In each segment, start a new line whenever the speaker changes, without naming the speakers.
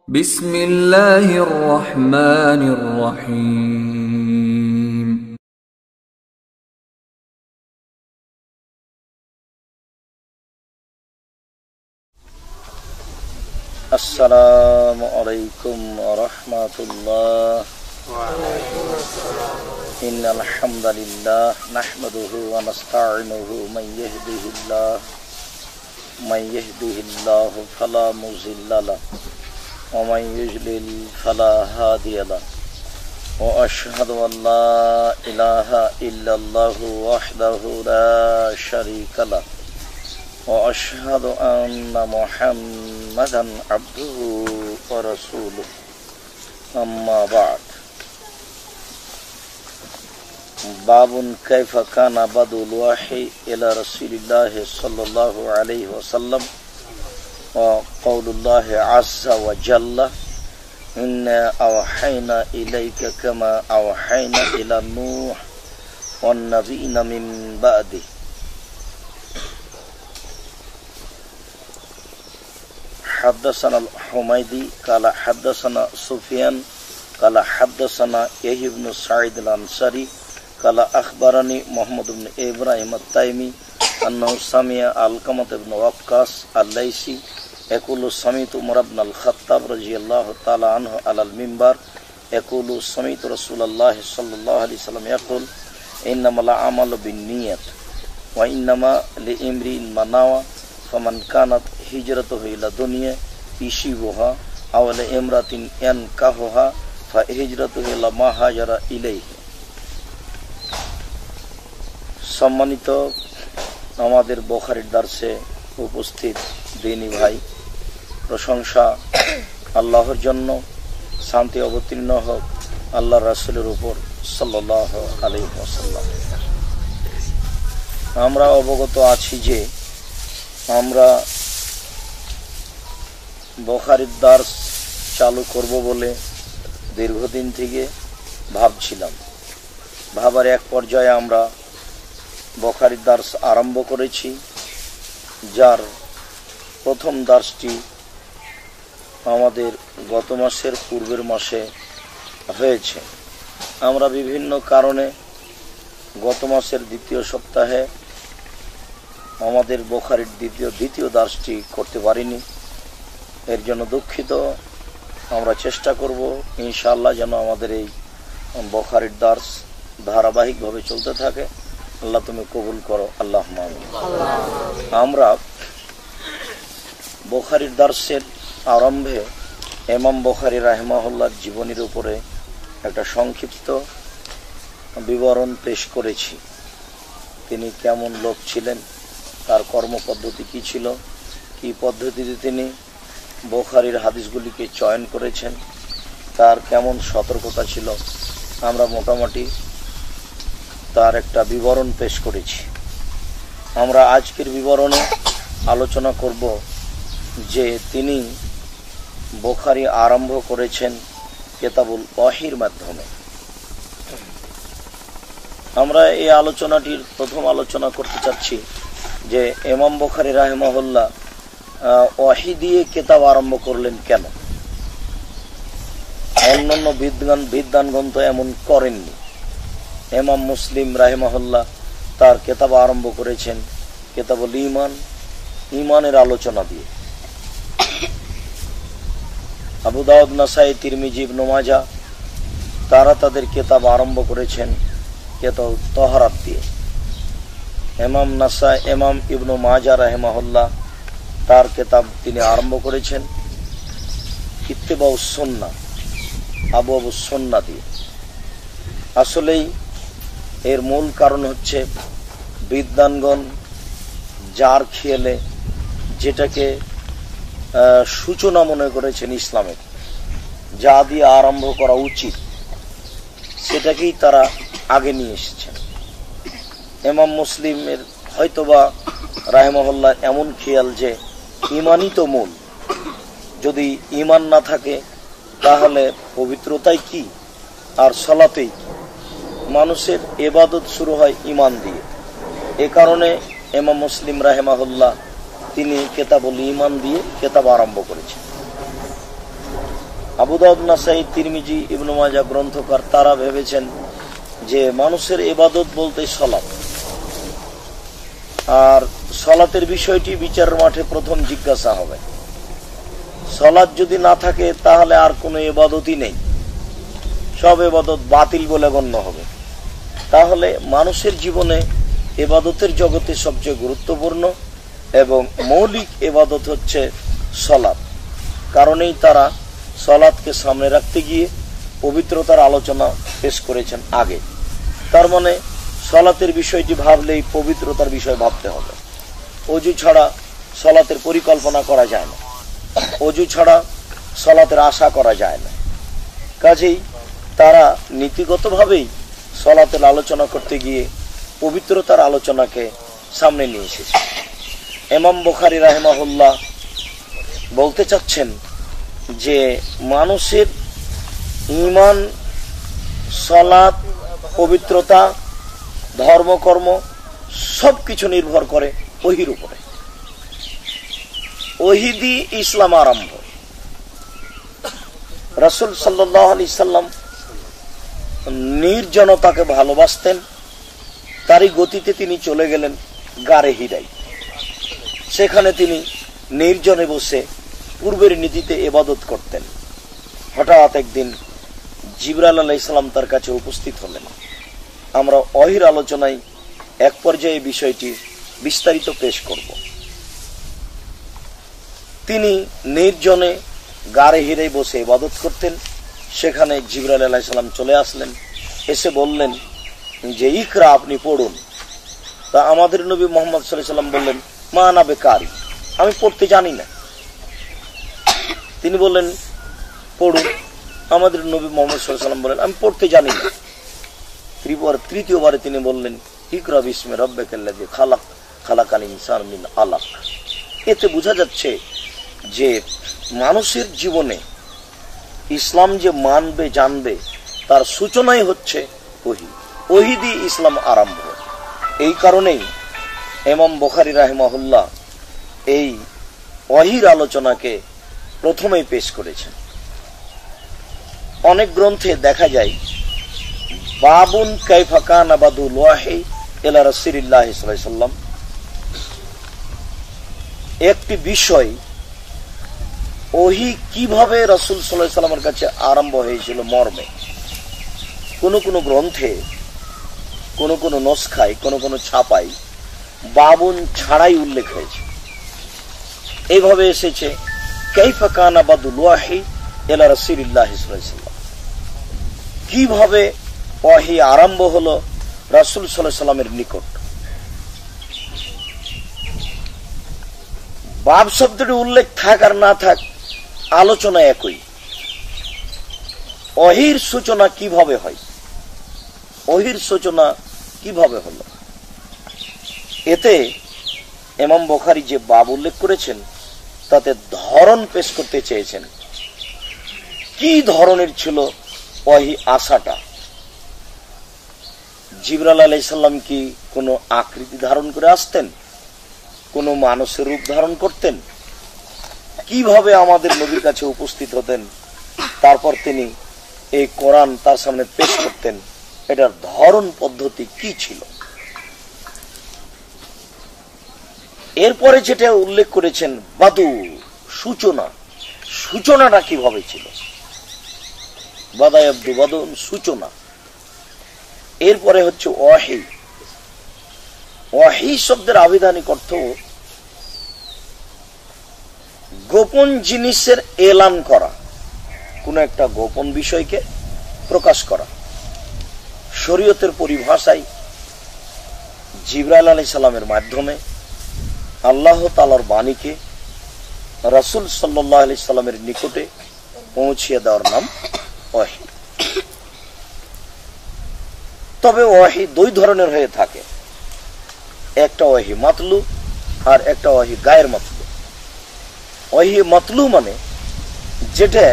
بسم الله الرحمن الرحيم
السلام عليكم ورحمة الله
وعليكم السلام.
إن الحمد لله نحمده ونستعينه من يهده الله فلا مضل له ومن يضلل فلا هادي له وأشهد أن لا إله إلا الله وحده لا شريك له وأشهد أن محمدا عبده ورسوله أما بعد باب كيف كان بدء الوحي إلى رسول الله صلى الله عليه وسلم وقول الله عز وجل إنا أوحينا إليك كما أوحينا إلى نوح والنبيين من بعده. حدثنا الحميدي قال حدثنا سفيان قال حدثنا يحيى بن سعيد الأنصاري قال أخبرني محمد بن إبراهيم التيمي أنه سمع علقمة بن وقاص الليثي يقول سمعت عمر بن الخطاب رضي الله تعالى عنه على المنبر يقول سمعت رسول الله صلى الله عليه وسلم يقول إنما الأعمال بالنيات وإنما لامرئ ما نوى فمن كانت هجرته إلى دنيا يصيبها أو لامرأة ينكحها فهجرته إلى ما هاجر إليه. সম্মানিত আমাদের বুখারীর দার্সে উপস্থিত দিনী ভাই, প্রশংসা আল্লাহর জন্য, শান্তি অবতীর্ণ হোক আল্লাহর রাসূলের উপর সাল্লাল্লাহু আলাইহি ওয়াসাল্লাম। আমরা অবগত আছি যে আমরা বুখারীর দার্স চালু করব বলে দীর্ঘদিন থেকে ভাবছিলাম। ভাবার এক পর্যায়ে আমরা বুখারীর দার্স আরম্ভ করেছি, যার প্রথম দার্সটি আমাদের গত মাসের পূর্বের মাসে হয়েছে। আমরা বিভিন্ন কারণে গত মাসের দ্বিতীয় সপ্তাহে আমাদের বুখারীর দ্বিতীয় দার্সটি করতে পারিনি, এর জন্য দুঃখিত। আমরা চেষ্টা করব ইনশাআল্লাহ যেন আমাদের এই বুখারীর দার্স ধারাবাহিকভাবে চলতে থাকে। আল্লাহ তুমি কবুল করো, আল্লাহুম্মা আমিন। আমরা বুখারীর দার্সের আরম্ভে ইমাম বুখারী রাহিমাহুল্লাহর জীবনীর উপরে একটা সংক্ষিপ্ত বিবরণ পেশ করেছি। তিনি কেমন লোক ছিলেন, তার কর্মপদ্ধতি কী ছিল, কী পদ্ধতিতে তিনি বুখারীর হাদিসগুলিকে চয়ন করেছেন, তার কেমন সতর্কতা ছিল, আমরা মোটামুটি তার একটা বিবরণ পেশ করেছি। আমরা আজকের বিবরণে আলোচনা করব যে তিনি বুখারী আরম্ভ করেছেন কিতাবুল ওয়াহির মাধ্যমে। আমরা এই আলোচনাটির প্রথম আলোচনা করতে চাচ্ছি যে ইমাম বুখারী রাহিমাহুল্লাহ ওয়াহি দিয়ে কিতাব আরম্ভ করলেন কেন। অন্যান্য বিদ্বানগণ তো এমন করেননি। ইমাম মুসলিম রাহিমাহুল্লাহ তার কিতাব আরম্ভ করেছেন কিতাবুল ঈমান, ঈমানের আলোচনা দিয়ে। আবু দাউদ, নাসাই, তিরমিজি, ইবনে মাজাহ তারা তাদের কিতাব আরম্ভ করেছেন কিতাব তাহারাত দিয়ে। ইমাম ইবনে মাজাহ রাহিমাহুল্লাহ তার কিতাব তিনি আরম্ভ করেছেন ইত্তিবাউস সুন্নাহ, আবওয়াবুস সুন্নাহ দিয়ে। আসলেই এর মূল কারণ হচ্ছে বিদ্বানগণ যার খেয়ালে যেটাকে সূচনা মনে করেছেন ইসলামের, যা দিয়ে আরম্ভ করা উচিত সেটাকেই তারা আগে নিয়ে এসেছেন। ইমাম মুসলিমের হয়তোবা রাহিমাহুল্লাহ এমন খেয়াল যে ঈমানই তো মূল, যদি ঈমান না থাকে তাহলে পবিত্রতাই কি আর সালাতেই কি। মানুষের ইবাদত শুরু হয় ঈমান দিয়ে। এ কারণে ইমাম মুসলিম রাহিমাহুল্লাহ তিনি কিতাবুল ঈমান দিয়ে কিতাব আরম্ভ করেছেন। আবু দাউদ, নাসাই, তিরমিজি, ইবনে মাজাহ গ্রন্থকার তারা ভেবেছেন যে মানুষের ইবাদত বলতে সালাত, আর সালাতের বিষয়টি বিচারের মাঠে প্রথম জিজ্ঞাসা হবে। সালাত যদি না থাকে তাহলে আর কোনো ইবাদতই নেই, সব ইবাদত বাতিল বলে গণ্য হবে। তাহলে মানুষের জীবনে ইবাদতের জগতে সবচেয়ে গুরুত্বপূর্ণ এবং মৌলিক ইবাদত হচ্ছে সালাত। কারণেই তারা সালাতকে সামনে রাখতে গিয়ে পবিত্রতার আলোচনা পেশ করেছেন আগে। তার মানে সালাতের বিষয়টি ভাবলেই পবিত্রতার বিষয় ভাবতে হবে। অজু ছাড়া সালাতের পরিকল্পনা করা যায় না, অজু ছাড়া সালাতের আশা করা যায় না। কাজেই তারা নীতিগতভাবেই সালাতের আলোচনা করতে গিয়ে পবিত্রতার আলোচনাকে সামনে নিয়ে এসেছে। ইমাম বুখারী রাহিমাহুল্লাহ বলতে চাচ্ছেন যে মানুষের ঈমান, সালাত, পবিত্রতা, ধর্মকর্ম সবকিছু নির্ভর করে ওহীর উপরে। ওহী দিয়ে ইসলাম আরম্ভ। রাসূল সাল্লাল্লাহু আলাইহি সাল্লাম নির্জনতাকে ভালোবাসতেন, তারই গতিতে তিনি চলে গেলেন গারে হিরায়। সেখানে তিনি নির্জনে বসে পূর্বের নীতিতে ইবাদত করতেন। হঠাৎ একদিন জিবরাইল আলাইহিস সালাম তার কাছে উপস্থিত হলেন। আমরা ওহীর আলোচনায় এক পর্যায়ে বিষয়টি বিস্তারিত পেশ করব। তিনি নির্জনে গারে হিরায় বসে ইবাদত করতেন। সেখানে জিবরাইল আলাইহিস সালাম চলে আসলেন, এসে বললেন যে ইকরা, আপনি পড়ুন। তা আমাদের নবী মুহাম্মদ সাল্লাল্লাহু আলাইহি ওয়াসাল্লাম বললেন, মা আনা বিকারি, আমি পড়তে জানি না। তিনি বললেন পড়ুন। আমাদের নবী মুহাম্মদ সাল্লাল্লাহু আলাইহি ওয়াসাল্লাম বললেন, আমি পড়তে জানি না। তৃতীয়বারে তিনি বললেন, ইকরা বিসমি রাব্বিকাল্লাযী খালাক, খালাকাল ইনসান মিন আলাক। এতে বোঝা যাচ্ছে যে মানুষের জীবনে ইসলাম যে মানবে, জানবে, তার সূচনাই হচ্ছে ওহী। ওহী দিয়ে ইসলাম আরম্ভ। এই কারণেই ইমাম বুখারী রাহিমাহুল্লাহ এই ওহীর আলোচনাকে প্রথমেই পেশ করেছেন। অনেক গ্রন্থে দেখা যায় বাবুন কাইফা কানা বাদুল ওয়াহী ইলা রাসূলিল্লাহ সাল্লাল্লাহু আলাইহি ওয়াসাল্লাম, একটি বিষয় ওহী কিভাবে রাসূল সাল্লাল্লাহু আলাইহি ওয়াসাল্লামের কাছে আরম্ভ হয়েছিল মর্মে কোন কোন গ্রন্থে, কোন কোন নস্খায়, কোন কোন ছাপায় বাবুন ছাড়াই উল্লেখ হয়েছে। এইভাবে এসেছে কাইফা কানা বাদুল ওয়াহী ইলা রাসূলিল্লাহ সাল্লাল্লাহু আলাইহি ওয়াসাল্লাম, কিভাবে ওহী আরম্ভ হলো রাসূল সাল্লাল্লাহু আলাইহি ওয়াসাল্লামের নিকট। বাব শব্দটি উল্লেখ থাক আর না থাক, আলোচনা একই। ওহীর সূচনা কিভাবে হয়, ওহীর সূচনা কিভাবে হলো, এতে ইমাম বুখারী যে বাব উল্লেখ করেছেন তাতে ধরন পেশ করতে চেয়েছেন। কি ধরনের ছিল ওহী আসাটা? জিবরাইল আলাইহিস সালাম কি কোনো আকৃতি ধারণ করে আসতেন, কোনো মানুষের রূপ ধারণ করতেন? কিভাবে আমাদের নবীর কাছে উপস্থিত হতেন, তারপর তিনি এই কোরআন তার সামনে পেশ করতেন, এটার ধরন পদ্ধতি কি ছিল? এরপরে যেটা উল্লেখ করেছেন বাদু, সূচনা, সূচনাটা কিভাবে ছিল? বাদায়াবদু বাদুন, সূচনা। এরপরে হচ্ছে ওহী। ওহী শব্দের আবিধানিক অর্থ গোপন জিনিসের এলান করা, কোন একটা গোপন বিষয়কে প্রকাশ করা। শরীয়তের পরিভাষায় জিবরাইল আলাইহিস সালামের মাধ্যমে আল্লাহ তাআলার বাণীকে রাসূল সাল্লাল্লাহু আলাইহি সাল্লামের নিকটে পৌঁছিয়ে দেওয়ার নাম ওহী। তবে ওহী দুই ধরনের হয়ে থাকে, একটা ওহী মাতলু আর একটা ওহী গায়ের মাতলু। ওহী মাতলু মানে যেটা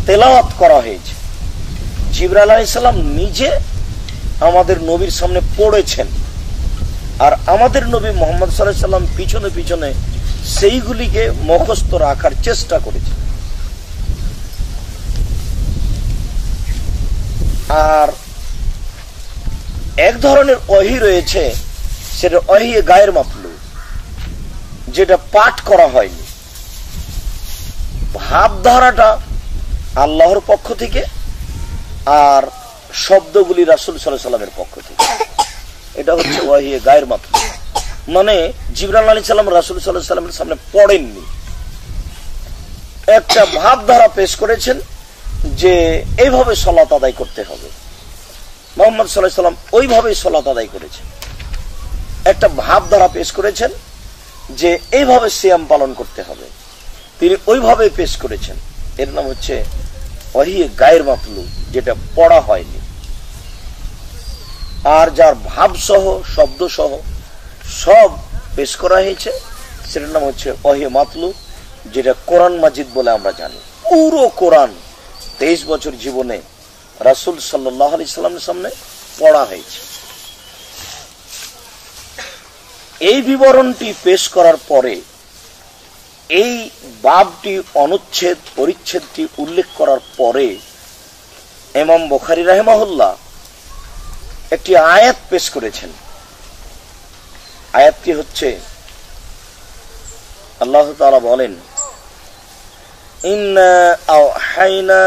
তেলাওয়াত করা হয়েছে, জিবরাইল আলাইহিস সালাম নিজে আমাদের নবীর সামনে পড়েছেন, আর আমাদের নবী মুহাম্মদ সাল্লাল্লাহু আলাইহি সাল্লাম পিছনে পিছনে সেইগুলিকে মুখস্থ রাখার চেষ্টা করেছেন। এক ধরনের ওহী রয়েছে, সেটা ওহী গায়ের মাতলু, যেটা পাঠ করা হয়নি। ভাবধারাটা আল্লাহর পক্ষ থেকে আর শব্দগুলি রাসূল সাল্লাল্লাহু আলাইহি সাল্লামের পক্ষ থেকে। এটা হচ্ছে ওহী গায়ের মাতলু, মানে জিবরাইল আলাইহিস সালাম রাসূল সাল্লাল্লাহু আলাইহি সাল্লামের সামনে পড়েননি, একটা ভাবধারা পেশ করেছেন যে এইভাবে সালাত আদায় করতে হবে। মুহাম্মদ সাল্লাল্লাহু আলাইহি সাল্লাম ওইভাবেই সালাত আদায় করেছেন, একটা ভাবধারা পেশ করেছেন যে এইভাবে সিয়াম পালন করতে হবে, তিনি ওইভাবে পেশ করেছেন। এর নাম হচ্ছে ওহী গায়ের মাতলু, যেটা পড়া হয়নি। আর যার ভাব সহ শব্দ সহ সব পেশ করা হয়েছে, সেটার নাম হচ্ছে ওহী মাতলু, যেটা কোরআন মাজিদ বলে আমরা জানি। পুরো কোরআন 23 বছর জীবনে রাসূল সাল্লাল্লাহু আলাইহি সাল্লামের সামনে পড়া হয়েছে। এই বিবরণটি পেশ করার পরে এই বাবটি অনুচ্ছেদ পরিচ্ছেদটি উল্লেখ করার পরে ইমাম বুখারী রাহিমাহুল্লাহ একটি আয়াত পেশ করেছেন। আয়াতটি হচ্ছে, আল্লাহ তাআলা বলেন, ইন্না আওহাইনা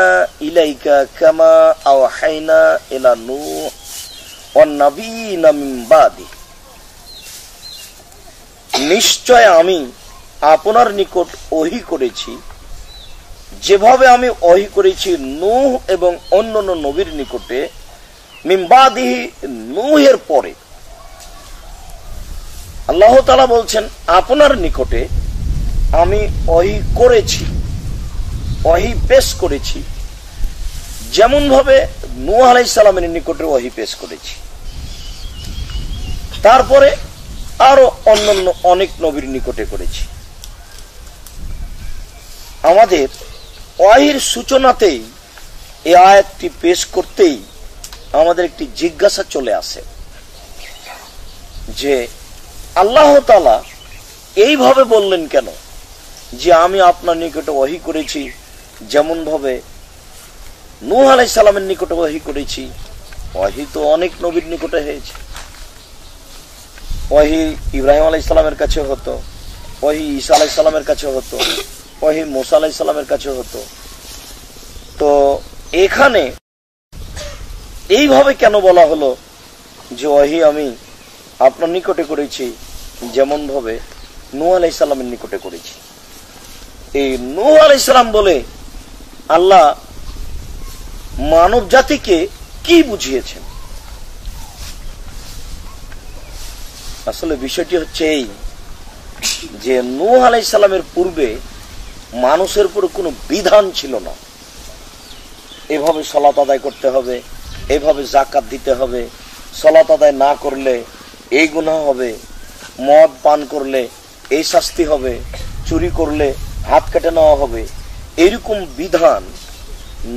ইলাইকা কামা আওহাইনা ইলা নূহ ওয়ান নাবিয়িনা মিন বাদি, নিশ্চয় আমি আপনার নিকট ওহী করেছি যেভাবে আমি ওহী করেছি নূহ এবং অন্যান্য নবীর নিকটে, মিন বাদিহি, নূহের পরে। আল্লাহ তাআলা বলছেন আপনার নিকটে আমি ওহী করেছি, ওহী পেশ করেছি যেমন ভাবে নূহ আলাইহিস সালামের নিকটে ওহী পেশ করেছি, তারপরে আরো অন্যান্য অনেক নবীর নিকটে করেছি। আমাদের ওহীর সূচনাতেই এই আয়াতটি পেশ করতেই আমাদের একটি জিজ্ঞাসা চলে আসে যে আল্লাহ তাআলা এইভাবে বললেন কেন যে আমি আপনার নিকটে ওহী করেছি যেমন ভাবে নূহ আলাইহিস সালামের নিকটে ওহী করেছি। ওহী তো অনেক নবীর নিকটে হয়েছে, ওহী ইব্রাহিম আলাইহিস সালামের কাছে হতো, ওহী ঈসা আলাইহিস সালামের কাছে হতো, ওহী মূসা আলাইহিস সালামের কাছে হতো। তো এখানে এইভাবে কেন বলা হলো যে ওহী আমি আপনার নিকটে করেছি যেমন ভাবে নূহ আলাইহিস সালামের নিকটে করেছি? এই নূহ আলাইহিস সালাম বলে আল্লাহ মানব জাতিকে কি বুঝিয়েছেন? আসলে বিষয়টি হচ্ছে এই যে নূহ আলাইহিস সালামের পূর্বে মানুষের উপর কোনো বিধান ছিল না, এভাবে সালাত আদায় করতে হবে, এভাবে যাকাত দিতে হবে, সালাত আদায় না করলে এই গুনাহ হবে, মদ পান করলে এই শাস্তি হবে, চুরি করলে হাত কেটে নেওয়া হবে। এরকম বিধান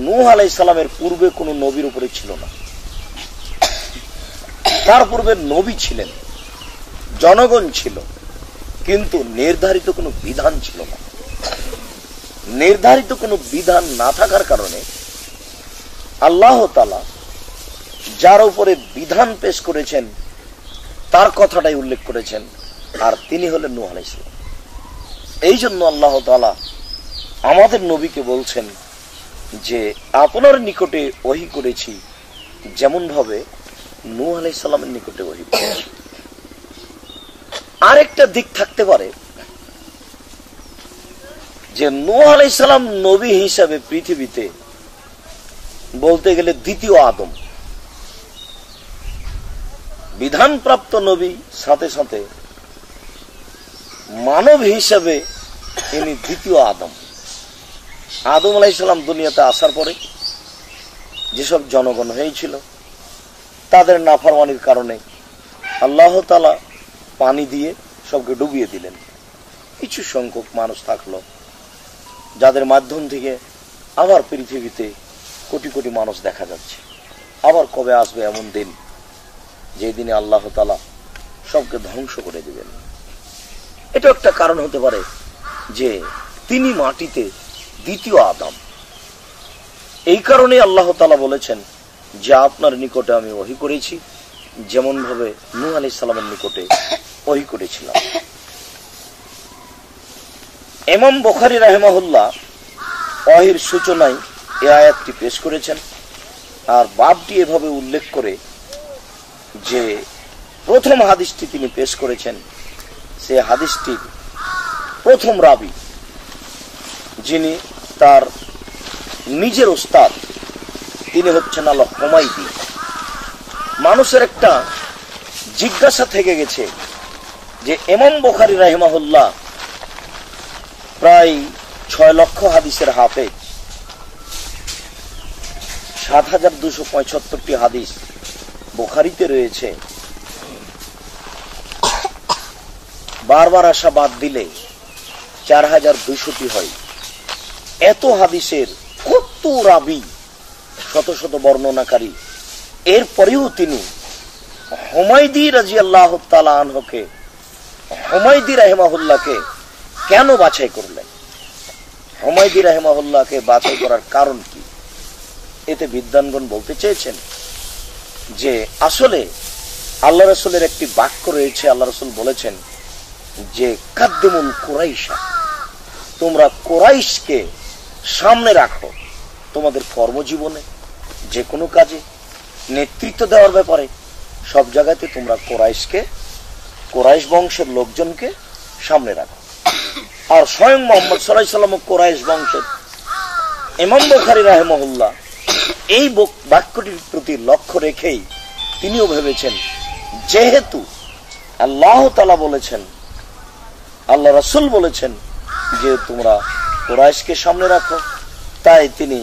নূহ আলাইহিস সালামের পূর্বে কোনো নবীর উপরে ছিল না। তার পূর্বে নবী ছিলেন, জনগণ ছিল, কিন্তু নির্ধারিত কোনো বিধান ছিল না। নির্ধারিত কোনো বিধান না থাকার কারণে আল্লাহ তাআলা যার উপরে বিধান পেশ করেছেন তার কথাটাই উল্লেখ করেছেন, আর তিনি হলেন নূহ আলাইহিস সালাম। এই জন্য আল্লাহ তাআলা আমাদের নবীকে বলছেন যে আপনার নিকটে ওহী করেছি যেমন ভাবে নূহ আলাইহিস সালামের নিকটে ওহী করেছি। আরেকটা দিক থাকতে পারে যে নূহ আলাইহিস সালাম নবী হিসাবে পৃথিবীতে বলতে গেলে দ্বিতীয় আদম, বিধানপ্রাপ্ত নবী, সাথে সাথে মানব হিসাবে ইনি দ্বিতীয় আদম। আদম আলাইহিস সালাম দুনিয়াতে আসার পরে যেসব জনগণ হয়েছিল তাদের নাফরমানির কারণে আল্লাহ তাআলা পানি দিয়ে সবকে ডুবিয়ে দিলেন। কিছু সংখ্যক মানুষ থাকলো যাদের মাধ্যম থেকে আবার পৃথিবীতে কোটি কোটি মানুষ দেখা যাচ্ছে। আবার কবে আসবে এমন দিন যে দিনে আল্লাহ তাআলা সবকে ধ্বংস করে দিবেন? এটা একটা কারণ হতে পারে যে তিনি মাটিতে দ্বিতীয় আদম। এই কারণে আল্লাহ তাআলা বলেছেন যে আপনার নিকটে আমি ওহী করেছি যেমন ভাবে নূহ আলাইহিস সালামের নিকটে ওহী করেছিলাম। ইমাম বুখারী রাহিমাহুল্লাহ ওহীর সূচনায় এই আয়াতটি পেশ করেছেন, আর বাবটি এভাবে উল্লেখ করে যে প্রথম হাদিসটি তিনি পেশ করেছেন, সে হাদিসটির প্রথম রাবী যিনি তার নিজের উস্তাদ, তিনি হচ্ছেন আল হুমায়দি। মানুষের একটা জিজ্ঞাসা থেকে গেছে যে ইমাম বুখারী রাহিমাহুল্লাহ প্রায় 6 লক্ষ হাদিসের হাফেজ, 7275টি হাদিস বুখারীতে রয়েছে, বারবার আসা বাদ দিলে 4200টি হয়। এত হাদিসের কত রাবী, শত শত বর্ণনাকারী, এরপরেও তিনি হুমায়দি রাদিয়াল্লাহু তাআলা আনহুকে, হুমায়দি রাহিমাহুল্লাহকে কেন বাছাই করলেন? হুমায়দি রাহিমাহুল্লাহকে বাছাই করার কারণ কি? এতে বিদ্বানগণ বলতে চেয়েছেন যে আসলে আল্লাহ রাসূলের একটি বাক্য রয়েছে। আল্লাহ রাসূল বলেছেন যে কাদ্দিমুল কুরাইশা, তোমরা কুরাইশকে সামনে রাখো তোমাদের কর্মজীবনে, যে কোনো কাজে, নেতৃত্ব দেওয়ার ব্যাপারে, সব জায়গাতে তোমরা কুরাইশ বংশের লোকজনকে সামনে রাখো। আর স্বয়ং মুহাম্মদ সাল্লাল্লাহু আলাইহি ওয়াসাল্লাম কুরাইশ বংশের। ইমাম বুখারী রাহিমাহুল্লাহ এই বাক্যটির প্রতি লক্ষ্য রেখেই তিনিও ভেবেছেন যেহেতু আল্লাহ তাআলা বলেছেন, আল্লাহ রাসূল বলেছেন যে তোমরা কুরাইশকে সামনে রাখো, তাই তিনি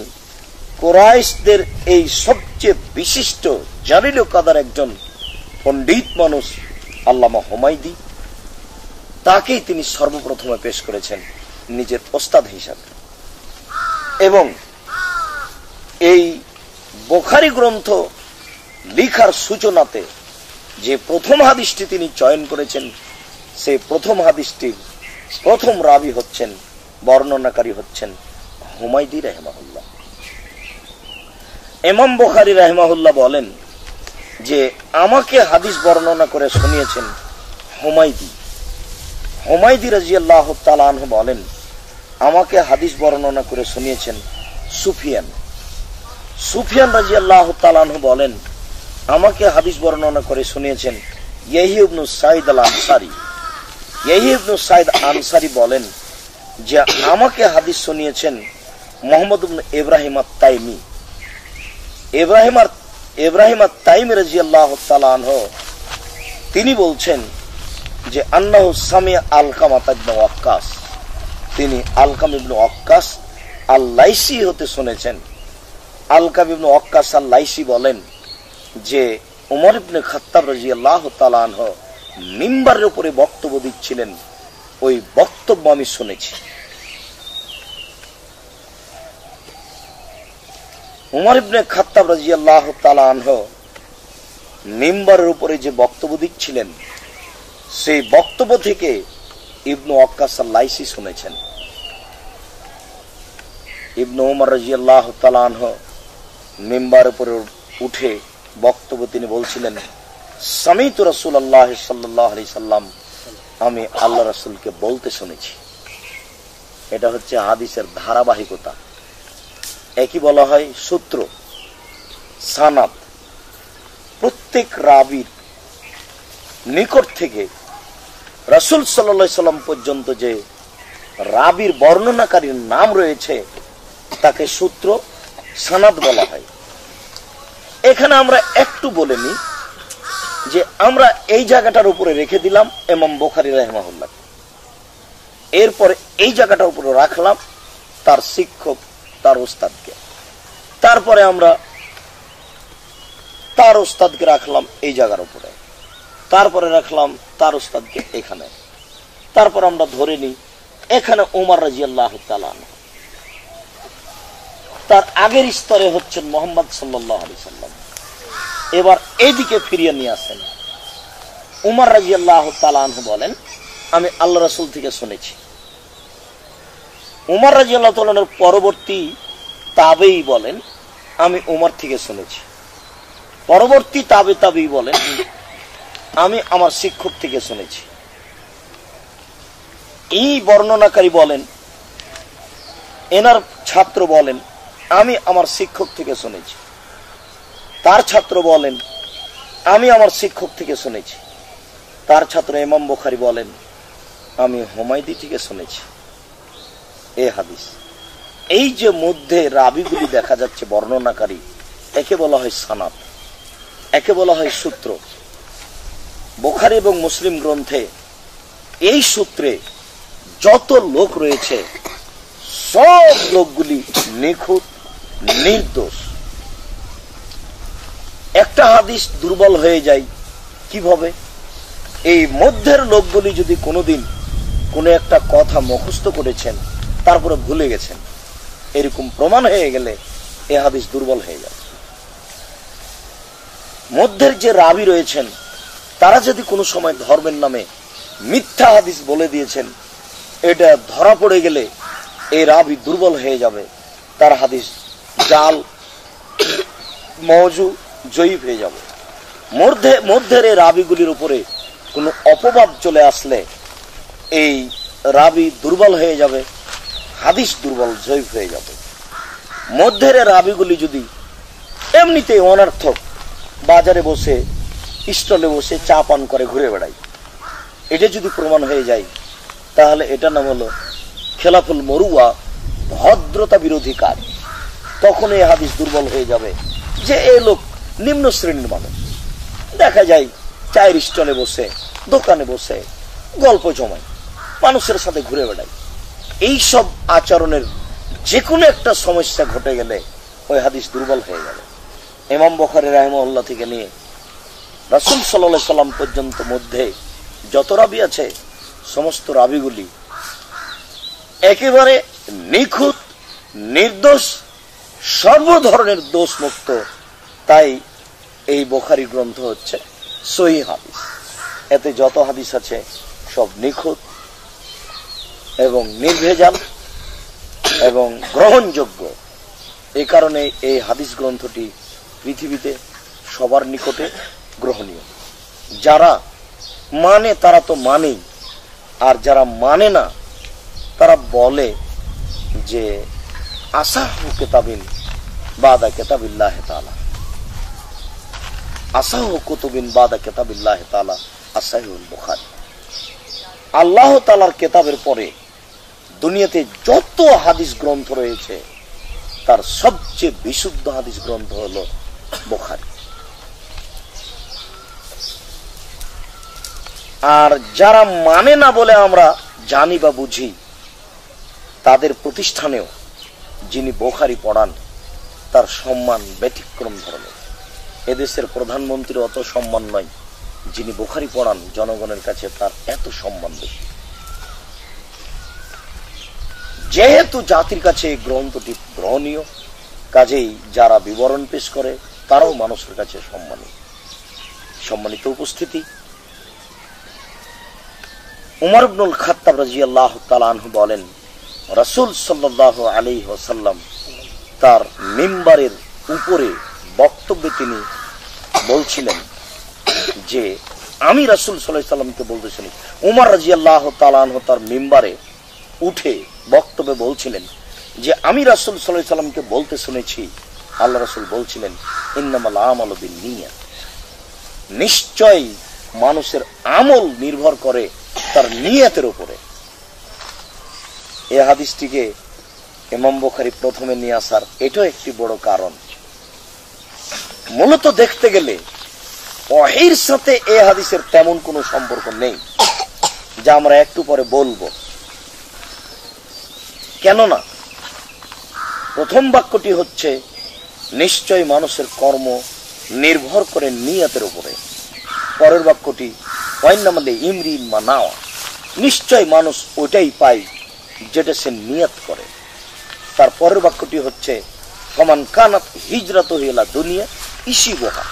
কুরাইশদের এই সবচেয়ে বিশিষ্ট জালিল কাদার একজন পণ্ডিত মানুষ আল্লামা হুমায়দি, তাকেই তিনি সর্বপ্রথমে পেশ করেছেন নিজের ওস্তাদ হিসাবে। এবং এই বুখারী গ্রন্থ লেখার সূচনাতে যে প্রথম হাদিসটি তিনি চয়ন করেছেন, সেই প্রথম হাদিসটির প্রথম রাবী হচ্ছেন, বর্ণনাকারী হচ্ছেন হুমায়দি রাহিমাহুল্লাহ। ইমাম বুখারী রাহিমাহুল্লাহ বলেন যে আমাকে হাদিস বর্ণনা করে শুনিয়েছেন হুমায়দি। হুমায়দি রাদিয়াল্লাহু তাআলা আনহু বলেন আমাকে হাদিস বর্ণনা করে শুনিয়েছেন সুফিয়ান। সুফিয়ান রাদিয়াল্লাহু তাআলা আনহু বলেন আমাকে হাদিস বর্ণনা করে শুনিয়েছেন ইয়াহইয়া ইবনে সাঈদ আল আনসারী। ইয়াহইয়া ইবনে সাঈদ আনসারী বলেন যে আমাকে হাদিস শুনিয়েছেন মুহাম্মদ ইবনে ইব্রাহিম আত-তাইমি। ইব্রাহিম আত-তাইমি রাদিয়াল্লাহু তাআলা আনহু তিনি বলছেন যে আন্নাহু সামিআ আলকামা ইবনে ওয়াক্কাস, তিনি আলকাম ইবনে ওয়াক্কাস আল-লাইসি হতে শুনেছেন। আলকাম ইবনে ওয়াক্কাস আল-লাইসি বলেন যে ওমর ইবনে খাত্তাব রাদিয়াল্লাহু তাআলা আনহু মিম্বারের উপরে বক্তব্য দিচ্ছিলেন, ওই বক্তব্য আমি শুনেছি। ওমর ইবনে খাত্তাব রাদিয়াল্লাহু তাআলা আনহু মিম্বারের উপরে যে বক্তব্য দিচ্ছিলেন, সেই বক্তব্য থেকে ইবনে ওয়াক্কাস আল-লাইসি শুনেছেন। ইবনে ওমর রাদিয়াল্লাহু তাআলা আনহু মিম্বারের উপরে উঠে বক্তব্য তিনি বলছিলেন সামিতু রাসূলুল্লাহ সাল্লাল্লাহু আলাইহি সাল্লাম, আমি আল্লাহ রাসূলকে বলতে শুনেছি। এটা হচ্ছে হাদিসের ধারাবাহিকতা। একই বলা হয় সূত্র, সানাদ। প্রত্যেক রাবীর নিকট থেকে রাসূল সাল্লাল্লাহু আলাইহি সাল্লাম পর্যন্ত যে রাবীর বর্ণনাকারীর নাম রয়েছে তাকে সূত্র, সানাদ বলা হয়। এখানে আমরা একটু বলে নিই যে আমরা এই জায়গাটার উপরে রেখে দিলাম ইমাম বুখারী রাহিমাহুল্লাহ, এরপরে এই জায়গাটার উপরে রাখলাম তার শিক্ষক, তার উস্তাদকে, তারপরে আমরা তার উস্তাদকে রাখলাম এই জায়গার উপরে, তারপরে রাখলাম তার উস্তাদকে এখানে, তারপর আমরা ধরে নিই এখানে ওমর রাদিয়াল্লাহু তাআলা আনহু, তার আগের স্তরে হচ্ছেন মুহাম্মদ সাল্লাল্লাহু আলাইহি সাল্লাম। এবার এইদিকে ফিরিয়ে নিয়ে আসেন। উমর রাদিয়াল্লাহু তাআলা আনহু বলেন আমি আল্লাহ রাসূল থেকে শুনেছি। উমর রাদিয়াল্লাহু তাআলা আনহুর পরবর্তী তাবেঈ বলেন আমি উমর থেকে শুনেছি। পরবর্তী তাবি বলেন, আমি আমার শিক্ষক থেকে শুনেছি। এই বর্ণনাকারী বলেন, এনার ছাত্র বলেন, আমি আমার শিক্ষক থেকে শুনেছি। তার ছাত্র বলেন, আমি আমার শিক্ষক থেকে শুনেছি। তার ছাত্র ইমাম বুখারী বলেন, আমি হুমায়দি থেকে শুনেছি। এ হাদিস, এই যে মধ্যে রাবিগুলি দেখা যাচ্ছে বর্ণনাকারী, একে বলা হয় সানাদ, একে বলা হয় সূত্র। বুখারী এবং মুসলিম গ্রন্থে এই সূত্রে যত লোক রয়েছে সব লোকগুলি নিখুঁত, নির্দোষ। একটা হাদিস দুর্বল হয়ে যায় কিভাবে? এই মধ্যের লোকগুলি যদি কোনোদিন কোনো একটা কথা মুখস্থ করেছেন, তারপরে ভুলে গেছেন, এরকম প্রমাণ হয়ে গেলে এ হাদিস দুর্বল হয়ে যায়। মধ্যের যে রাবি রয়েছেন, তারা যদি কোনো সময় ধর্মের নামে মিথ্যা হাদিস বলে দিয়েছেন, এটা ধরা পড়ে গেলে এই রাবি দুর্বল হয়ে যাবে, তার হাদিস জাল, মওজু, জয়ীফ হয়ে যাবে। মধ্যের এই রাবিগুলির উপরে কোনো অপবাদ চলে আসলে এই রাবি দুর্বল হয়ে যাবে, হাদিস দুর্বল, জয়ীফ হয়ে যাবে। মধ্যের রাবিগুলি যদি এমনিতেই অনর্থক, বাজারে বসে, স্টলে বসে চা পান করে ঘুরে বেড়ায়, এটা যদি প্রমাণ হয়ে যায়, তাহলে এটা নাম হলো খেলাফুল মরুয়া, ভদ্রতা বিরোধী কাজ। তখন এই হাদিস দুর্বল হয়ে যাবে যে এই লোক নিম্ন শ্রেণীর মানুষ। দেখা যায় চায়ের স্টলে বসে, দোকানে বসে গল্প জমায়, মানুষের সাথে ঘুরে বেড়ায়। এই সব আচরণের যে কোনো একটা সমস্যা ঘটে গেলে ওই হাদিস দুর্বল হয়ে যাবে। ইমাম বুখারী রাহিমাহুল্লাহ থেকে নিয়ে রাসূল সাল্লাল্লাহু আলাইহি সাল্লাম পর্যন্ত মধ্যে যত রাবি আছে, সমস্ত রাবিগুলি একেবারে নিখুঁত, নির্দোষ, সর্ব ধরনের দোষ মুক্ত। তাই এই বুখারী গ্রন্থ হচ্ছে সহিহ হাদিস। এতে যত হাদিস আছে সব নিখুঁত এবং নির্ভেজাল এবং গ্রহণযোগ্য। এই কারণে এই হাদিস গ্রন্থটি পৃথিবীতে সবার নিকটে গ্রহণীয়। যারা মানে তারা তো মানেই, আর যারা মানে না তারা বলে যে আসাহু কিতাবিন বাদা কিতাবিল্লাহ তাআলা, আসাহু কুতুবিন বাদা কিতাবিল্লাহ তাআলা আসাহিহুল বুখারী। আল্লাহ তাআলার কিতাবের পরে দুনিয়াতে যত হাদিস গ্রন্থ রয়েছে, তার সবচেয়ে বিশুদ্ধ হাদিস গ্রন্থ হলো বুখারী। আর যারা মানে না বলে আমরা জানি বা বুঝি, তাদের প্রতিষ্ঠানেও যিনি বুখারী পড়ান, তার সম্মান ব্যতিক্রম ধরনের। এদেশের প্রধানমন্ত্রীর অত সম্মান নয়, যিনি বুখারী পড়ান জনগণের কাছে তার এত সম্মান বেশি। যেহেতু জাতির কাছে এই গ্রন্থটি গ্রহণীয়, কাজেই যারা বিবরণ পেশ করে তারাও মানুষের কাছে সম্মানিত উপস্থিতি। উমর ইবনুল খাত্তাব রাদিয়াল্লাহু তাআলা আনহু বলেন, রাসূল সাল্লাল্লাহু আলাইহি ওয়াসাল্লাম তার মিম্বারের উপরে বক্তব্যে তিনি বলছিলেন যে আমি রাসূল সাল্লাল্লাহু আলাইহি ওয়াসাল্লামকে বলতে শুনি। উমর রাদিয়াল্লাহু তাআলা আনহু তার মিম্বারে উঠে বক্তব্যে বলছিলেন যে আমি রাসূল সাল্লাল্লাহু আলাইহি ওয়াসাল্লামকে বলতে শুনেছি, আল্লাহ রাসূল বলছিলেন, ইন্নামাল আমালু বিন্নিয়াত, নিশ্চয় মানুষের আমল নির্ভর করে তার নিয়তের উপরে। এই হাদিসটিকে ইমাম বুখারী প্রথমে নিয়ে আসার এটাও একটি বড় কারণ। মূলত দেখতে গেলে ওহীর সাথে এই হাদিসের তেমন কোনো সম্পর্ক নেই, যা আমরা একটু পরে বলবো। কেননা প্রথম বাক্যটি হচ্ছে নিশ্চয় মানুষের কর্ম নির্ভর করে নিয়তের উপরে। পরের বাক্যটি ওয়াইন্নামালে ইমরিন মা নাওয়া, নিশ্চয় মানুষ ওইটাই পায় যেটা সে নিয়ত করে। তার পরের বাক্যটি হচ্ছে ফামান কানাত হিজরাতুহু ইলা দুনিয়া ইসিবুহা,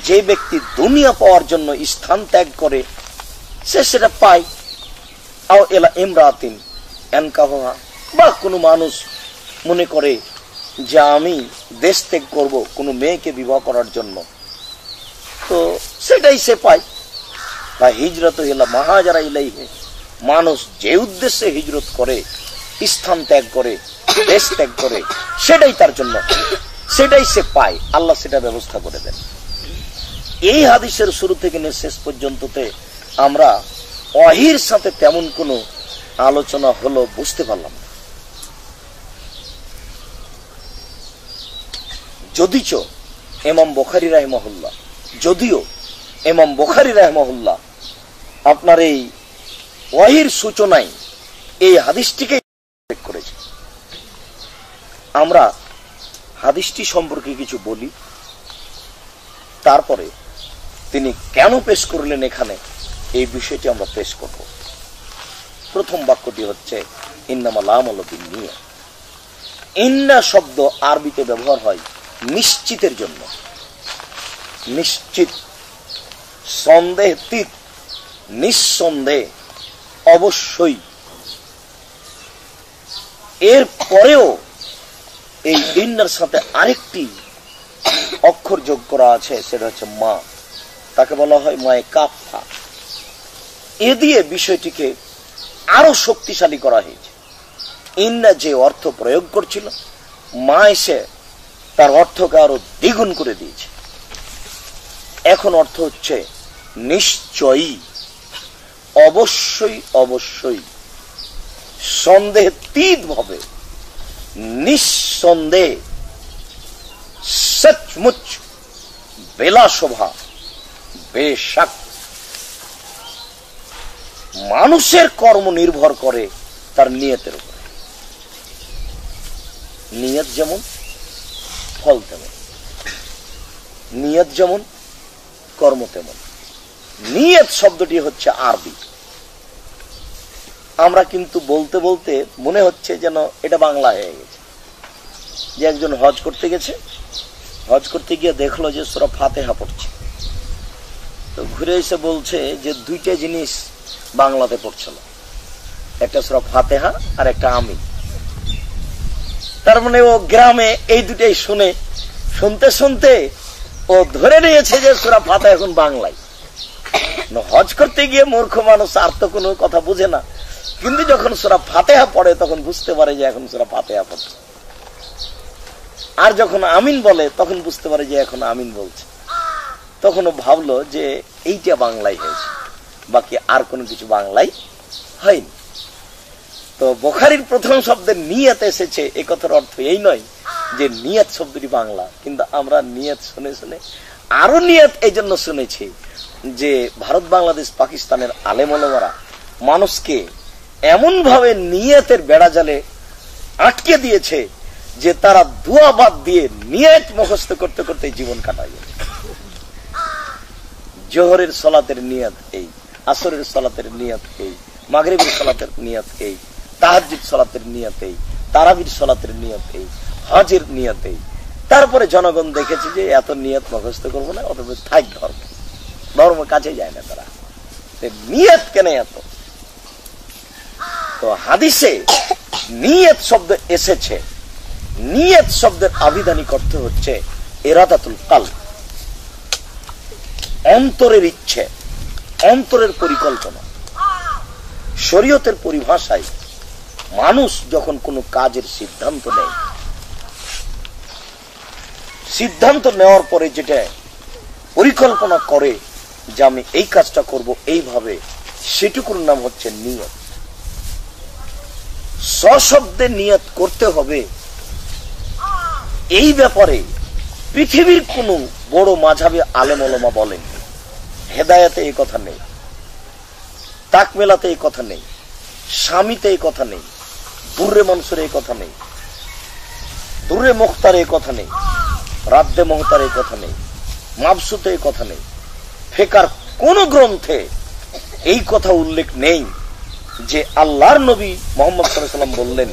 যে ব্যক্তি দুনিয়া পাওয়ার জন্য স্থান ত্যাগ করে সে সেটা পায়। আও ইলা ইমরাতিন আনকাহুহা, বা কোনো মানুষ মনে করে যে আমি দেশ ত্যাগ করব কোনো মেয়েকে বিবাহ করার জন্য, তো সেটাই সে পায়। বা হিজরত ইলা মাহাজারা ইলাইহি, মানুষ যে উদ্দেশ্যে হিজরত করে, স্থান ত্যাগ করে, দেশ ত্যাগ করে, সেটাই তার জন্য, সেটাই সে পায়, আল্লাহ সেটা ব্যবস্থা করে দেন। এই হাদিসের শুরু থেকে নিয়ে শেষ পর্যন্ততে আমরা ওয়াহির সাথে তেমন কোনো আলোচনা হলো বুঝতে পারলাম না। যদিও ইমাম বুখারী রাহিমাহুল্লাহ আপনার এই ওয়াহির সূচনায় এই হাদিসটিকে উল্লেখ করেছে। আমরা হাদিসটি সম্পর্কে কিছু বলি, তারপরে তিনি কেন পেশ করলেন এখানে এই বিষয়টি আমরা পেশ করব। প্রথম বাক্যটি হচ্ছে ইন্নামাল আমালু বিন্নিয়াত। ইন্না শব্দ আরবিতে ব্যবহার হয় নিশ্চিতের জন্য, নিশ্চিত, সন্দেহাতীত, নিঃসন্দেহ, অবশ্যই। এর পরেও এই ইন্নার সাথে আরেকটি অক্ষর যোগ করা আছে, সেটা হচ্ছে মা, তাকে বলা হয় মায়ে কাফা। এ দিয়ে বিষয়টিকে আরো শক্তিশালী করা হয়েছে। ইন্না যে অর্থ প্রয়োগ করছিল, মা এসে তার অর্থকে আরো দ্বিগুণ করে দিয়েছে। এখন অর্থ হচ্ছে নিশ্চয়ই, অবশ্যই, অবশ্যই, সন্দেহাতীত ভাবে, নিঃসন্দেহ, সচমুচ, বেলা শোভা, বেশক। মানুষের কর্ম নির্ভর করে তার নিয়তের উপরে। নিয়ত যেমন ফল তেমন, নিয়ত যেমন কর্ম তেমন। নিয়ত শব্দটি হচ্ছে আরবি। আমরা কিন্তু বলতে বলতে মনে হচ্ছে যেন এটা বাংলা হয়ে গেছে। যে একজন হজ করতে গেছে, হজ করতে গিয়ে দেখলো যে সূরা ফাতিহা পড়ছে, তো ঘুরে এসে বলছে যে দুইটা জিনিস বাংলাতে পড়ছিল, একটা সূরা ফাতিহা আর একটা আমিন। তার মানে ও গ্রামে এই দুটাই শুনতে শুনতে ও ধরে নিয়েছে যে সূরা ফাতিহা এখন বাংলায়। হজ করতে গিয়ে মূর্খ মানুষ আর তো কোনো কথা বুঝে না, কিন্তু যখন সূরা ফাতিহা পড়ে তখন বুঝতে পারে যে এখন সূরা ফাতিহা পড়ছে। আর যখন আমিন বলে তখন বুঝতে পারে যে এখন আমিন বলছে। তখন ও ভাবলো যে এইটা বাংলায় হয়েছে, বাকি আর কোনো কিছু বাংলায় হয়নি। তো বুখারীর প্রথম শব্দের নিয়ত এসেছে, এই কথার অর্থ এই নয় যে নিয়ত শব্দটি বাংলা, কিন্তু আমরা নিয়ত শুনে শুনে আরো নিয়ত এই জন্য শুনেছি যে ভারত, বাংলাদেশ, পাকিস্তানের আলেম ওলামারা মানুষকে এমন ভাবে নিয়তের বেড়াজালে আটকে দিয়েছে যে তারা দুয়া বাদ দিয়ে নিয়ত মুখস্থ করতে করতে জীবন কাটায়। জোহরের সালাতের নিয়ত এই, আসরের সালাতের নিয়ত এই, মাগরিবের সালাতের নিয়ত এই, তাহাজ্জুদ সালাতের নিয়ত এই, তারাবির সালাতের নিয়ত এই, হজের নিয়ত এই। তারপরে জনগণ দেখেছে যে এত নিয়ত মুখস্থ করবো না, অথবা থাক ধর্ম কাছে যায় না তারা, নিয়ত কেন এত। তো হাদিসে নিয়ত শব্দ এসেছে। নিয়ত শব্দের আবিধানিক অর্থ হচ্ছে ইরাদাতুল কলব, অন্তরের ইচ্ছে, অন্তরের পরিকল্পনা। শরীয়তের পরিভাষায় মানুষ যখন কোনো কাজের সিদ্ধান্ত নেয়, সিদ্ধান্ত নেওয়ার পরে যেটা পরিকল্পনা করে যে আমি এই কাজটা করব এইভাবে, সেটুকুর নাম হচ্ছে নিয়ত। সশব্দে নিয়ত করতে হবে, এই ব্যাপারে পৃথিবীর কোন বড় মাযহাবে আলেম ওলামা বলেন। হেদায়েতে এই কথা নেই, তাকমিলাতে এই কথা নেই, স্বামীতে এই কথা নেই, দুর্রে মনসুরে এই কথা নেই, দুর্রে মুখতারে এই কথা নেই, রাদ্দে মুখতারে এই কথা নেই, মাবসুতে এই কথা নেই, ফিকার কোন গ্রন্থে এই কথা উল্লেখ নেই যে আল্লাহর নবী মুহাম্মদ সাল্লাল্লাহু আলাইহি ওয়াসাল্লাম বললেন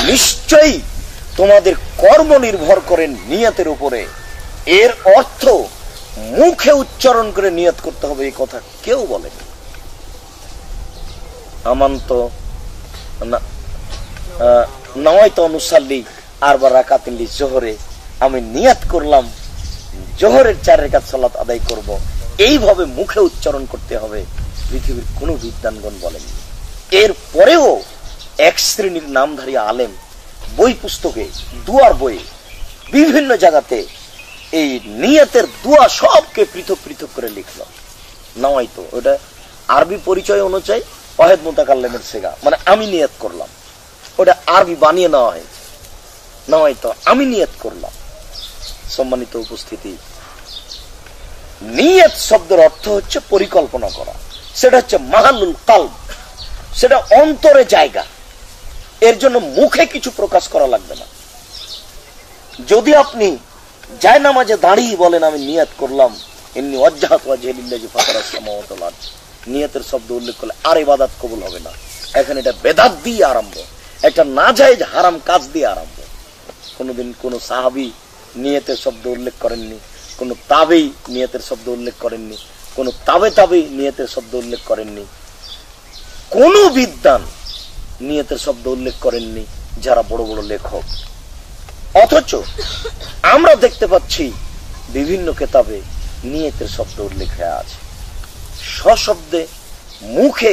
নিশ্চয়ই তোমাদের কর্ম নির্ভর করে নিয়তের উপরে। এর অর্থ মুখে উচ্চারণ করে নিয়ত করতে হবে, এই কথা কেউ বলেনি। আমান্ত নাওয়াইতু অনুসাল্লি আরবা রাকাতিন লিজোহরে, আমি নিয়ত করলাম জোহরের 4 রাকাত সালাত আদায় করব, এইভাবে মুখে উচ্চারণ করতে হবে, পৃথিবীর কোন বিদ্বানগণ বলেন। এর পরেও এক শ্রেণীর নামধারী আলেম বই পুস্তকে, দুয়ার বইয়ে, বিভিন্ন জায়গাতে এই নিয়তের দোয়া সবকে পৃথক পৃথক করে লিখল। নয় তো ওটা আরবি পরিচয় অনুযায়ী ওয়াহিদ মুতাকাল্লিমের সিগা, মানে আমি নিয়ত করলাম, ওটা আরবি বানিয়ে নেওয়া হয়েছে। নয় তো আমি নিয়ত করলাম। সম্মানিত উপস্থিতি, নিয়ত শব্দের অর্থ হচ্ছে পরিকল্পনা করা, সেটা হচ্ছে মাহালুল কালব, সেটা অন্তরে জায়গা। এর জন্য মুখে কিছু প্রকাশ করা লাগবে না। যদি আপনি জায়নামাজে দাঁড়িয়ে বলেন আমি নিয়ত করলাম, এমনি ওয়াজহাত ওয়াজহি লিল্লাহি ফাতারাস সামাওয়াতি ওয়াল আরদ, নিয়তের শব্দ উল্লেখ করলে আর ইবাদত কবুল হবে না। এখন এটা বেদাত দিয়ে আরম্ভ, একটা নাজায়েজ হারাম কাজ দিয়ে আরম্ভ। কোনদিন কোন সাহাবী নিয়তের শব্দ উল্লেখ করেননি, কোন তাবেঈ নিয়তের শব্দ উল্লেখ করেননি, কোন তাবে নিয়তের শব্দ উল্লেখ করেননি, কোন বিদ্বান নিয়তের শব্দ উল্লেখ করেননি যারা বড় বড় লেখক। অথচ আমরা দেখতে পাচ্ছি বিভিন্ন কিতাবে নিয়তের শব্দ উল্লেখ হয়ে আছে। সশব্দে মুখে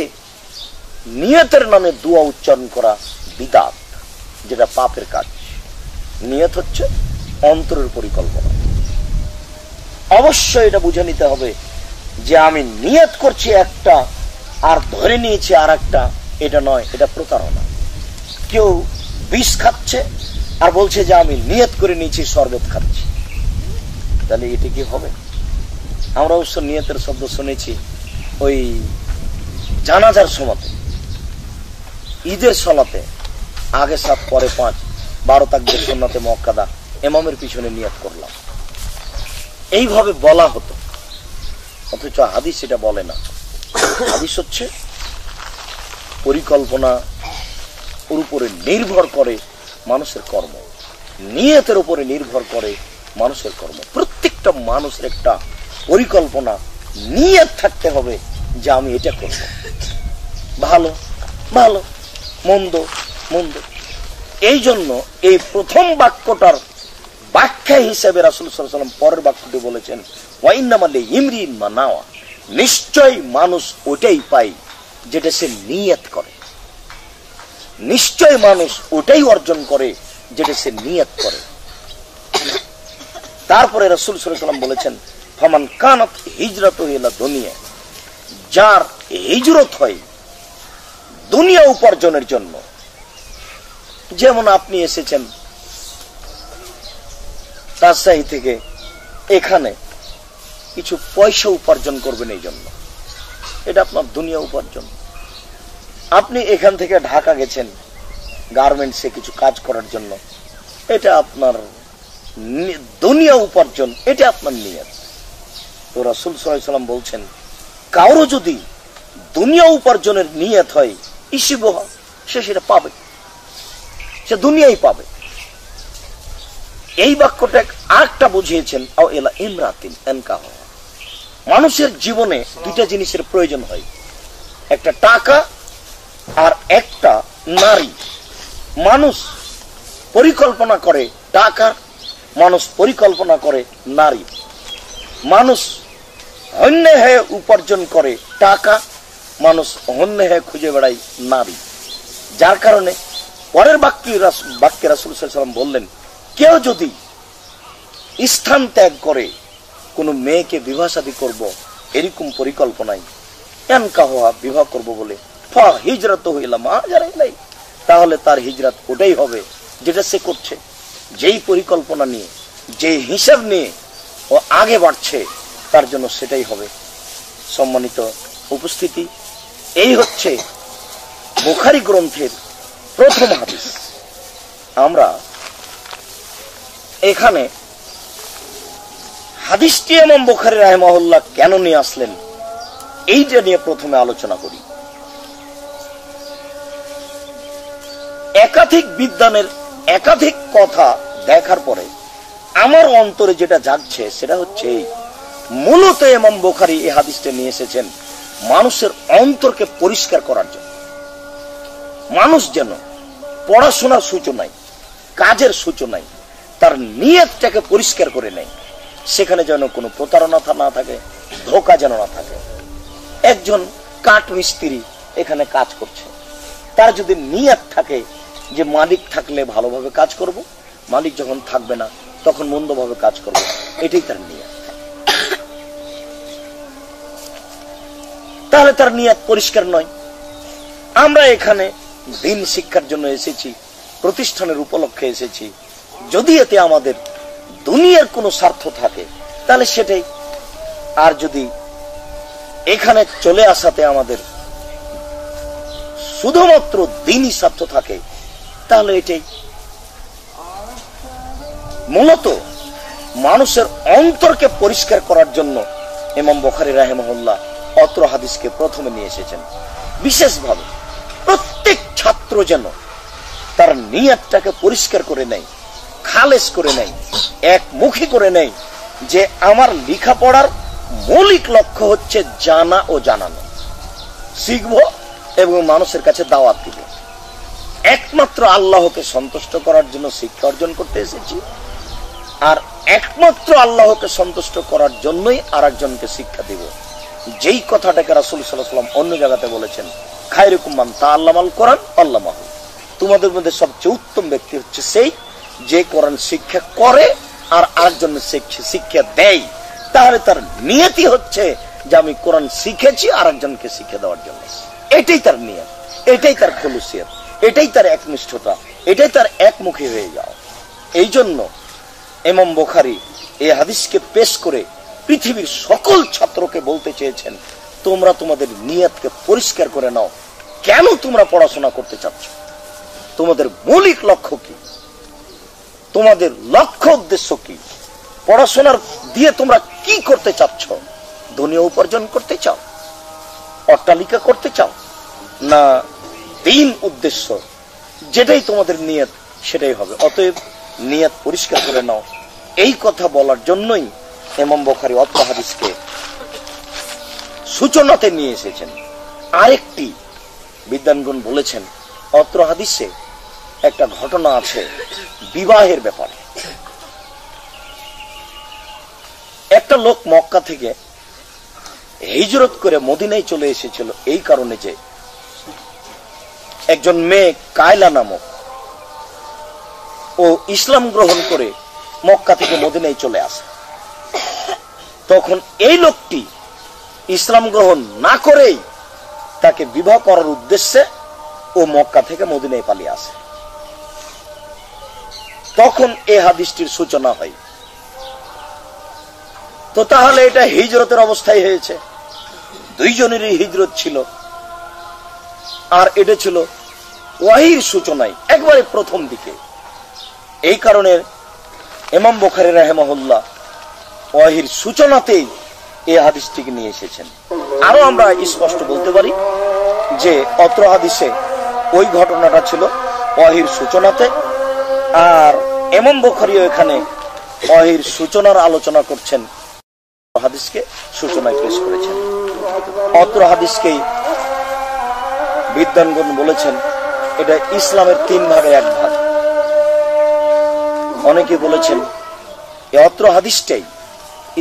নিয়তের নামে দোয়া উচ্চারণ করা বিদআত, যেটা পাপের কাজ। নিয়ত হচ্ছে অন্তরের পরিকল্পনা। অবশ্যই এটা বুঝে নিতে হবে যে আমি নিয়ত করছি একটা আর ধরে নিয়েছি আর একটা, এটা নয়, এটা প্রতারণা। কেউ বিষ খাচ্ছে আর বলছে যে আমি নিয়ত করে নিয়েছি শরবত খাচ্ছি, তাহলে এটি কি হবে? আমরা অবশ্য নিয়তের শব্দ শুনেছি ওই জানাজার সময়তে, ঈদের সলাতে, আগে 7 পরে 5, 12 তাকবীর সুন্নাতে মুআক্কাদা, ইমামের পিছনে নিয়ত করলাম, এইভাবে বলা হতো। অথচ হাদিস এটা বলে না। হাদিস হচ্ছে পরিকল্পনা ওর উপরে নির্ভর করে মানুষের কর্ম, নিয়তের উপরে নির্ভর করে মানুষের কর্ম। প্রত্যেকটা মানুষের একটা পরিকল্পনা, নিয়ত থাকতে হবে যে আমি এটা করব, ভালো ভালো, মন্দ মন্দ। এই জন্য এই প্রথম বাক্যটার ব্যাখ্যা হিসেবে রাসূল সাল্লাল্লাহু আলাইহি ওয়াসাল্লাম পরের বাক্যটি বলেছেন, ওয়া ইন্নামা লিইমরিন মা নাওয়া, নিশ্চয় মানুষ ওটাই পায় যেটা সে নিয়ত করে। নিশ্চয় মানুষ ওটাই অর্জন করে যেটা সে নিয়ত করে। তারপরে রাসূল সাল্লাল্লাহু আলাইহি ওয়াসাল্লাম বলেছেন, ফামান কানাত হিজরাতুহু ইলা দুনিয়া, যার হিজরত হয় দুনিয়া উপার্জনের জন্য। যেমন আপনি এসেছেন রাজশাহী থেকে এখানে কিছু পয়সা উপার্জন করবেন, এই জন্য এটা আপনার দুনিয়া উপার্জন। আপনি এখান থেকে ঢাকা গেছেন গার্মেন্টসে কিছু কাজ করার জন্য, এটা আপনার দুনিয়া উপার্জন, এটা আপনার নিয়ত। তো রাসূল সাল্লাল্লাহু আলাইহি ওয়াসাল্লাম বলছেন, কারো যদি দুনিয়া উপার্জনের নিয়ত হয়, ইসিবহা, সে সেটা পাবে, সে দুনিয়াই পাবে। এই বাক্যটা আরেকটা বুঝিয়েছেন, আও ইলা ইমরাতিন আনকাহ, মানুষের জীবনে দুইটা জিনিসের প্রয়োজন হয়, একটা টাকা আর একটা নারী। মানুষ পরিকল্পনা করে টাকা, মানুষ পরিকল্পনা করে নারী। মানুষ হন্যে হয়ে উপার্জন করে টাকা, মানুষ হন্যে হয়ে খুঁজে বেড়ায় নারী। যার কারণে পরের বাক্যে রাসূল সাল্লাল্লাহু আলাইহি ওয়াসাল্লাম বললেন, কেউ যদি স্থান ত্যাগ করে কোনো মেয়েকে বিবাহ শাদী করবো এরকম পরিকল্পনায়, আনকাহা, বিবাহ করব বলে, ফা হিজরাতুহু ইলা মা হাজারা ইলাইহি, তাহলে তার হিজরত ওটাই হবে যেটা সে করছে। যেই পরিকল্পনা নিয়ে, যে হিসাব নিয়ে ও আগে বাড়ছে, তার জন্য সেটাই হবে। সম্মানিত উপস্থিতি, এই হচ্ছে বুখারী গ্রন্থের প্রথম হাদিস। আমরা এখানে হাদিসটি ইমাম বুখারী রাহিমাহুল্লাহ কেন নিয়ে আসলেন, এইটা নিয়ে প্রথমে আলোচনা করি। একাধিক বিদ্বানের একাধিক কথা দেখার পরে আমার অন্তরে যেটা জাগছে সেটা হচ্ছে এই, মূলত ইমাম বুখারী এই হাদিসটা নিয়ে এসেছেন মানুষের অন্তরকে পরিষ্কার করার জন্য। মানুষ যেন পড়াশোনার সূচনায়, কাজের সূচনায় তার নিয়তটাকে পরিষ্কার করে নেয়, সেখানে যেন কোনো প্রতারণা না থাকে, ধোঁকা যেন না থাকে। একজন কাঠ মিস্ত্রি এখানে কাজ করছে, তার যদি নিয়ত থাকে যে মালিক থাকলে ভালোভাবে কাজ করব, মালিক যখন থাকবে না তখন মন্দভাবে কাজ করব, এটাই তার নিয়ত। তাহলে তার নিয়ত পরিষ্কার নয়। আমরা এখানে দিন শিক্ষার জন্য এসেছি, প্রতিষ্ঠানের উপলক্ষে এসেছি, যদি এতে আমাদের দুনিয়ার কোনো স্বার্থ থাকে তাহলে সেটাই। আর যদি এখানে চলে আসাতে আমাদের শুধুমাত্র দিনই স্বার্থ থাকে তাহলে এটাই। মূলত মানুষের অন্তরকে পরিষ্কার করার জন্য ইমাম বুখারী রাহিমাহুল্লাহ অত্র হাদিসকে প্রথমে নিয়ে এসেছেন। বিশেষভাবে প্রত্যেক ছাত্র যেন তার নিয়তটাকে পরিষ্কার করে নেয়, খালেস করে নেয়, একমুখী করে নেয় যে আমার লেখাপড়ার মৌলিক লক্ষ্য হচ্ছে জানা ও জানানো, শিখব এবং মানুষের কাছে দাওয়াত দিব। একমাত্র আল্লাহকে সন্তুষ্ট করার জন্য শিক্ষা অর্জন করতে এসেছি, আর একমাত্র আল্লাহকে সন্তুষ্ট করার জন্যই আর একজনকে শিক্ষা দিব। যেই কথাটাকে রাসূল সাল্লাল্লাহু আলাইহি ওয়াসাল্লাম অন্য জায়গাতে বলেছেন, খায়রুকুম মান তাআল্লামাল কোরআন আল্লামাহু, তোমাদের মধ্যে সবচেয়ে উত্তম ব্যক্তি হচ্ছে সেই যে কোরআন শিক্ষা করে আর আরেকজনের শিক্ষা দেয়। তাহলে তার নিয়তই হচ্ছে যে আমি কোরআন শিখেছি আর একজনকে শিক্ষা দেওয়ার জন্য। এটাই তার নিয়ত, এটাই তার খুলুসিয়ত, এটাই তার একনিষ্ঠতা, এটাই তার একমুখী হয়ে যাও। এই জন্য ইমাম বুখারী এই হাদিসকে পেশ করে পৃথিবীর সকল ছাত্রকে বলতে চেয়েছেন, তোমরা তোমাদের নিয়তকে পরিষ্কার করে নাও। কেন তোমরা পড়াশোনা করতে চাচ্ছ? তোমাদের মৌলিক লক্ষ্য কি? তোমাদের লক্ষ্য উদ্দেশ্য কি? পড়াশোনার দিয়ে তোমরা কি করতে চাচ্ছ? দুনিয়া উপার্জন করতে চাও, অট্টালিকা করতে চাও, না দিন উদ্দেশ্য? যেটাই তোমাদের নিয়ত সেটাই হবে। অতএব নিয়ত পরিষ্কার করে নাও। এই কথা বলার জন্যই ইমাম বুখারী অত্র হাদিসকে সূচনাতে নিয়ে এসেছেন। আরেকটি বিদ্বানগণ বলেছেন, অত্র হাদিসে একটা ঘটনা আছে বিবাহের ব্যাপারে। একটা লোক মক্কা থেকে হিজরত করে মদিনায় চলে এসেছিল এই কারণে যে একজন মেয়ে কায়লা নামক ও ইসলাম গ্রহণ করে মক্কা থেকে মদিনায় চলে আসে। তখন এই লোকটি ইসলাম গ্রহণ না করেই তাকে বিবাহ করার উদ্দেশ্যে ও মক্কা থেকে মদিনায় পালিয়ে আসে। তখন এই হাদিসটির সূচনা হয়। তো তাহলে এটা হিজরতের অবস্থায় হয়েছে, দুইজনেরই হিজরত ছিল, আর এটা ছিল ওয়াহির সূচনায় একবারে প্রথম দিকে। এই কারণে ইমাম বুখারী রাহিমাহুল্লাহ ওয়াহির সূচনাতেই এই হাদিসটিকে নিয়ে এসেছেন। আরো আমরা স্পষ্ট বলতে পারি যে অত্র হাদিসে ওই ঘটনাটা ছিল ওয়াহির সূচনাতে, আর ইমাম বুখারীও এখানে ওয়াহির সূচনার আলোচনা করছেন, হাদিসকে সূচনায় পেশ করেছেন। অত্র হাদিসকেই বিদ্বানগণ বলেছেন এটা ইসলামের 3 ভাগের 1 ভাগ। অনেকে বলেছেন এই অত্র হাদিসটাই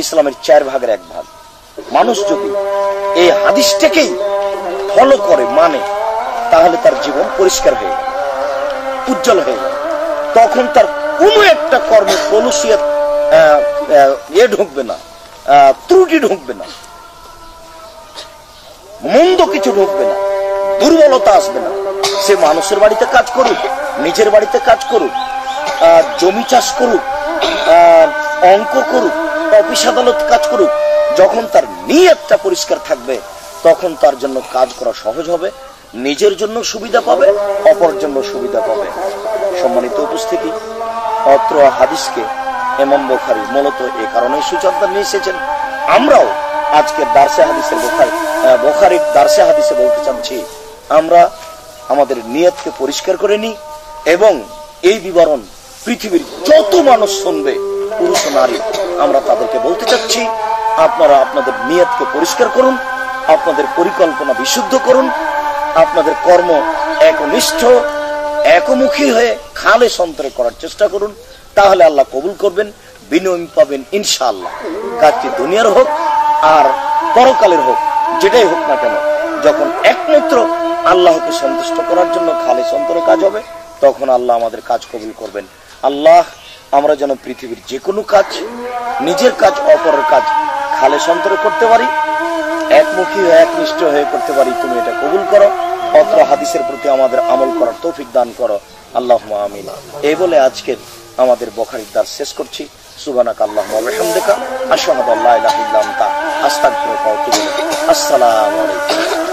ইসলামের 4 ভাগের 1 ভাগ। মানুষ যদি এই হাদিসটাকেই ফলো করে, মানে, তাহলে তার জীবন পরিষ্কার হয়ে যাবে, উজ্জ্বল হয়ে যাবে। তখন তার কোনো একটা কর্মে কলুষিয়ত ঢুকবে না, ত্রুটি ঢুকবে না, মন্দ কিছু ঢুকবে না, দুর্বলতা আসবে না। সে মানুষের বাড়িতে কাজ করুক, নিজের বাড়িতে কাজ করুক, জমি চাষ করুক, অঙ্ক করুক, অফিস আদালত কাজ করুক, যখন তার নিয়তটা পরিষ্কার থাকবে তখন তার জন্য কাজ করা সহজ হবে, নিজের জন্য সুবিধা পাবে, অপরের জন্য সুবিধা পাবে। সম্মানিত উপস্থিতি, অত্র হাদিসকে ইমাম বুখারী মূলত এই কারণেই সূচনা নিয়ে এসেছেন। আমরাও আজকে দারসে হাদিসের বুখারীর দারসে হাদিসে বলতে চাচ্ছি, আমরা আমাদের নিয়তকে পরিষ্কার করে নিই এবং এই বিবরণ পৃথিবীর যত মানুষ শুনবে, পুরুষ ও নারী, আমরা তাদেরকে বলতে চাচ্ছি, আপনারা আপনাদের নিয়তকে পরিষ্কার করুন, আপনাদের পরিকল্পনা বিশুদ্ধ করুন, আপনাদের কর্ম একনিষ্ঠ একমুখী হয়ে খালেস অন্তরে করার চেষ্টা করুন। তাহলে আল্লাহ কবুল করবেন, বিনিময় পাবেন ইনশাআল্লাহ। কাজটি দুনিয়ার হোক আর পরকালের হোক, যেটাই হোক না কেন, যখন একমাত্র আল্লাহকে সন্তুষ্ট করার জন্য খালিস অন্তরে কাজ হবে, তখন আল্লাহ আমাদের কাজ কবুল করবেন। আল্লাহ, আমরা যেন পৃথিবীর যে কোনো কাজ, নিজের কাজ অপরের কাজ খালিস অন্তরে করতে পারি, একমুখী হয়ে একনিষ্ঠ হয়ে করতে পারি, তুমি এটা কবুল করো। অত্র হাদিসের প্রতি আমাদের আমল করার তৌফিক দান করো, আল্লাহুম্মা আমিন। এই বলে আজকের আমাদের বুখারীর দার্স শেষ করছি। সুবহানাকা আল্লাহুম্মা ওয়া বিহামদিকা আশহাদু আল্লা ইলাহা ইল্লা আনতা আস্তাগফিরুকা ওয়া আতুবু ইলাইক। আসসালামু আলাইকুম।